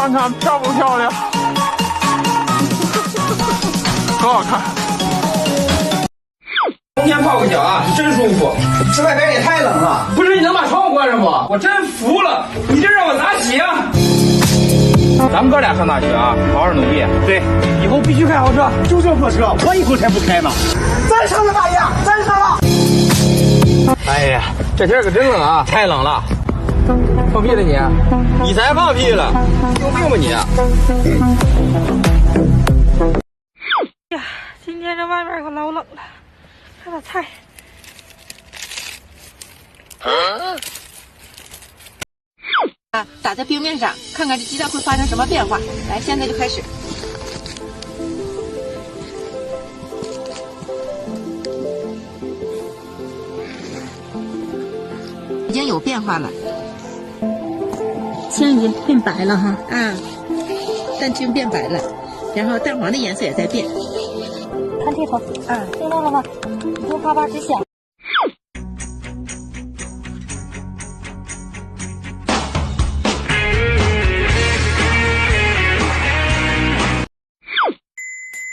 看看漂不漂亮？可好看。冬天泡个脚啊，真舒服。这外边也太冷了。不是，你能把窗户关上不？我真服了，你这让我咋洗啊？咱们哥俩上大学啊，好好努力。对，以后必须开豪车。就这破车，我以后才不开呢。咱上了大爷，咱上了。哎呀，这天可真冷啊，太冷了。放屁了你？你才放屁了，有病吧你？呀，今天这外面可老冷了，看点菜。打在冰面上，看看这鸡蛋会发生什么变化。来，现在就开始。已经有变化了，青已经变白了哈。蛋清变白了，然后蛋黄的颜色也在变。看这头，听到了吗？已经啪啪直响。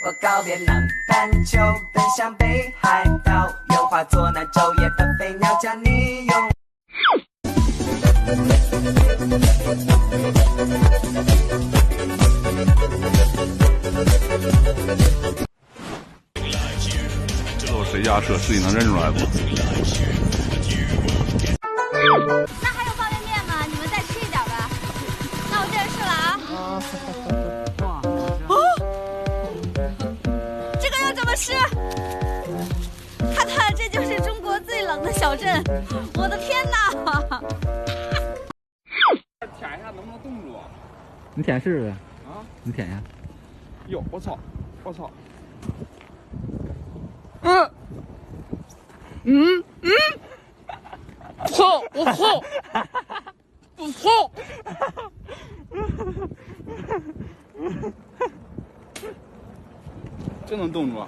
我告别南半球，奔向北海道，又化作那昼夜的飞鸟，将你拥。这都谁家车，自己能认出来不？那还有方便面吗？你们再吃一点吧。那我认识了啊。这个要怎么吃？看看，这就是中国最冷的小镇。我的天哪！舔一下能不能冻住？你舔试试。啊？你舔一下。哟，我操！我操！臭，我臭，不臭。真能冻住啊！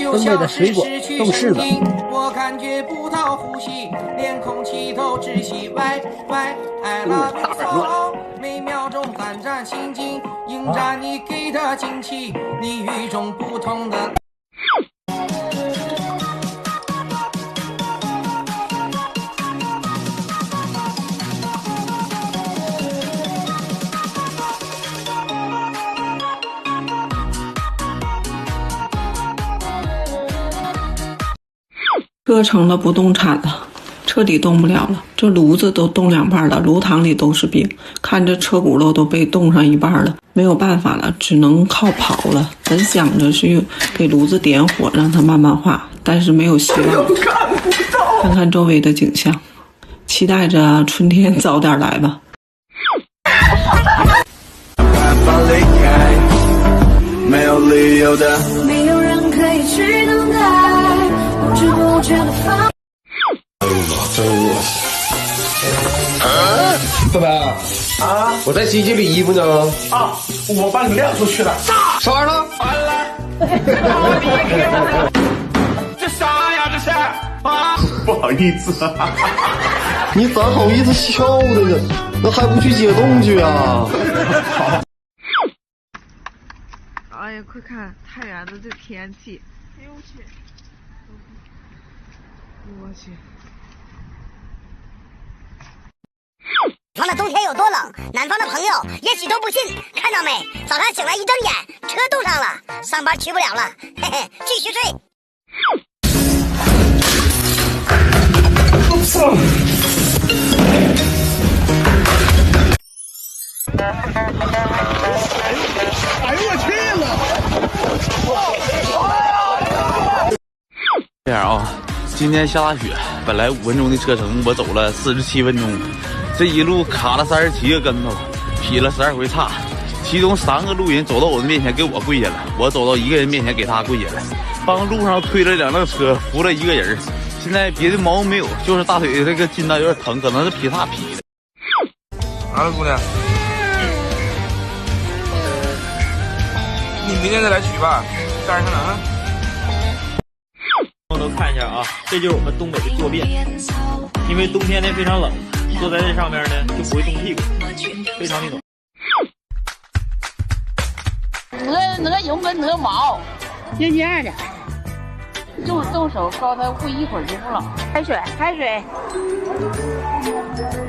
东北的水果都是的。我感觉不到呼吸，连空气都窒息。歪，爱了别走，每秒钟胆战心惊，迎着你给的惊奇，你与众不同的。车成了不动产了，彻底动不了了。这炉子都冻两半了，炉膛里都是冰，看着车轱辘都被冻上一半了，没有办法了，只能靠跑了。本想着是给炉子点火，让它慢慢化，但是没有希望。看看周围的景象，期待着春天早点来吧。没有理由的，没有人可以去等待，不知不觉的放。老板啊，我在洗几缕衣服呢。啊，我把你晾出去了。啥玩意儿呢？完了。这啥呀？这是啊？不好意思啊。你咋好意思笑的呢？那还不去解冻去啊？哎呀，快看太原的这天气！哎呦我去！我去！北方的冬天有多冷，南方的朋友也许都不信。看到没？早上醒来一睁眼，车冻上了，上班去不了了，嘿嘿，继续睡。我操！哎呦我去了！这样啊，今天下大雪，本来5分钟的车程，我走了47分钟，这一路卡了37个跟头，劈了12回叉，其中3个路人走到我的面前给我跪下了，我走到1个人面前给他跪下了，帮路上推了2辆车，扶了1个人。现在别的毛病没有，就是大腿这个筋呢有点疼，可能是劈叉劈的。啊，姑娘，你明天再来取吧，干什么呢？朋友都看一下啊，这就是我们东北的坐便，因为冬天呢非常冷，坐在这上面呢就不会冻屁股，非常的暖。那个油跟那个毛，一样的。动手高它不一会儿就不冷。开水，开水。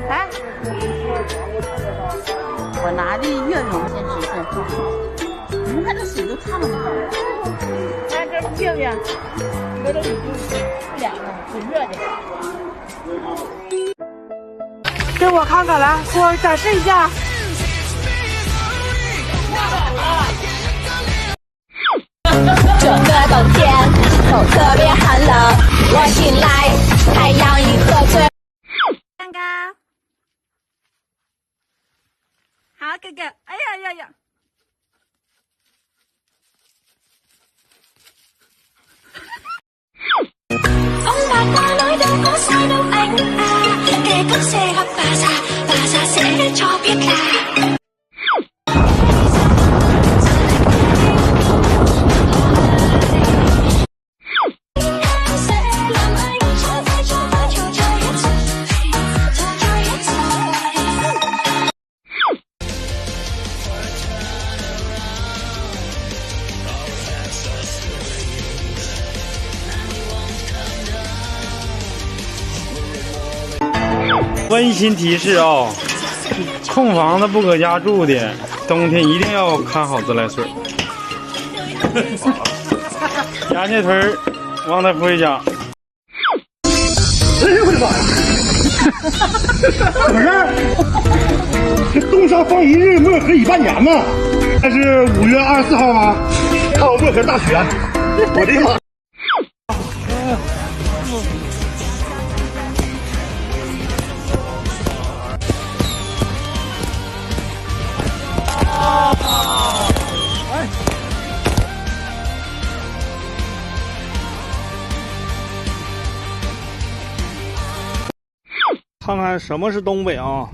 来，我拿的越浓先吃更好。你们看这水都烫了吗？看这漂亮，搁这里就2个，很热的。给我看看来，给我展示一下。这个冬天都特别寒冷，我醒来，太阳已喝醉。刚刚好，哥哥，哎呀呀呀！風白掛裏的歌聲都明啊，嘅歌寫合巴沙，巴沙寫的錯別啦。温馨提示啊，空房子不搁家住的，冬天一定要看好自来水。牙铁屯王大夫家。哎呦我的妈呀！怎么事？这冻伤方一日，漠河已半年呢。这是5月24号吗？看我漠河大雪，我的妈！看看什么是东北啊？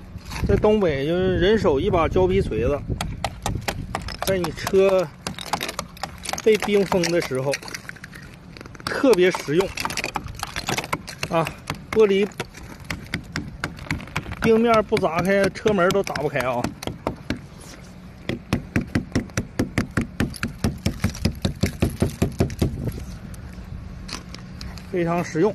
在东北就是人手一把胶皮锤子，在你车被冰封的时候特别实用啊！玻璃冰面不砸开，车门都打不开啊！非常实用。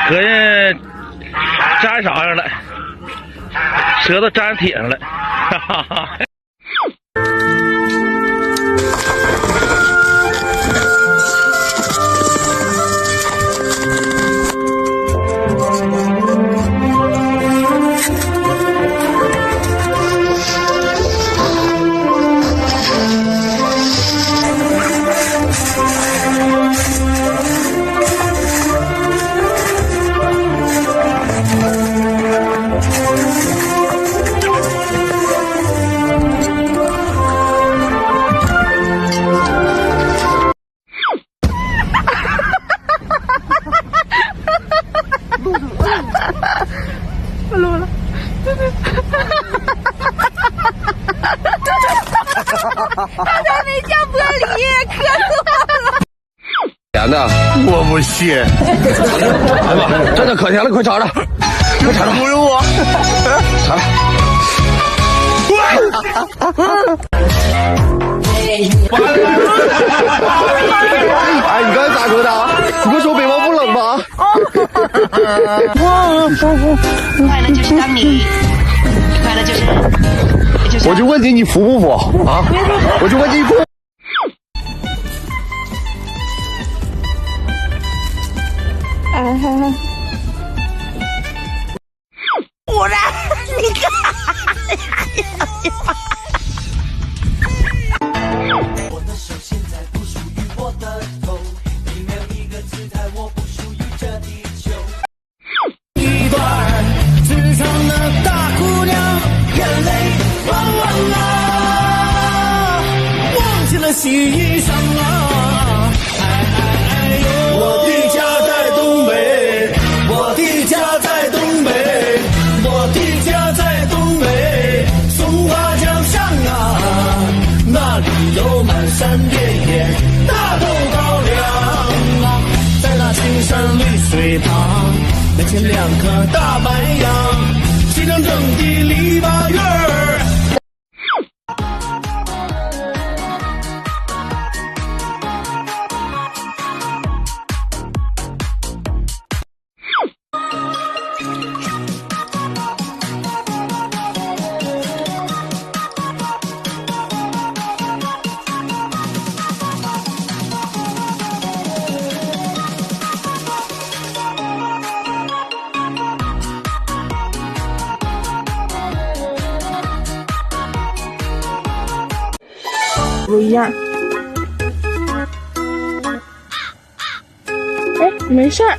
合计粘啥上了？舌头粘铁上了，哈哈哈。我录了。刚才没降玻璃，磕错了。甜的，我不信。哎妈，这可甜了，快尝尝，快尝尝。不用我，尝尝。哎，你刚才咋说的？你不说北方不冷吗？快乐就是当你，快乐就是，我就问你，你服不服啊？我就问你服。我这，你看，我的手现在不属于我的头，你没有一个姿态，我不属于这地球。一段职场的大姑娘，眼泪汪汪啊，忘记了洗衣裳啊，哎呦，我的家在东北，我的家在东北，我的家在东北，松花江上啊，那里有满山遍野大豆高粱啊，在那青山绿水旁，面前两棵大白杨，齐整整的篱笆院儿。不一样。哎，没事儿。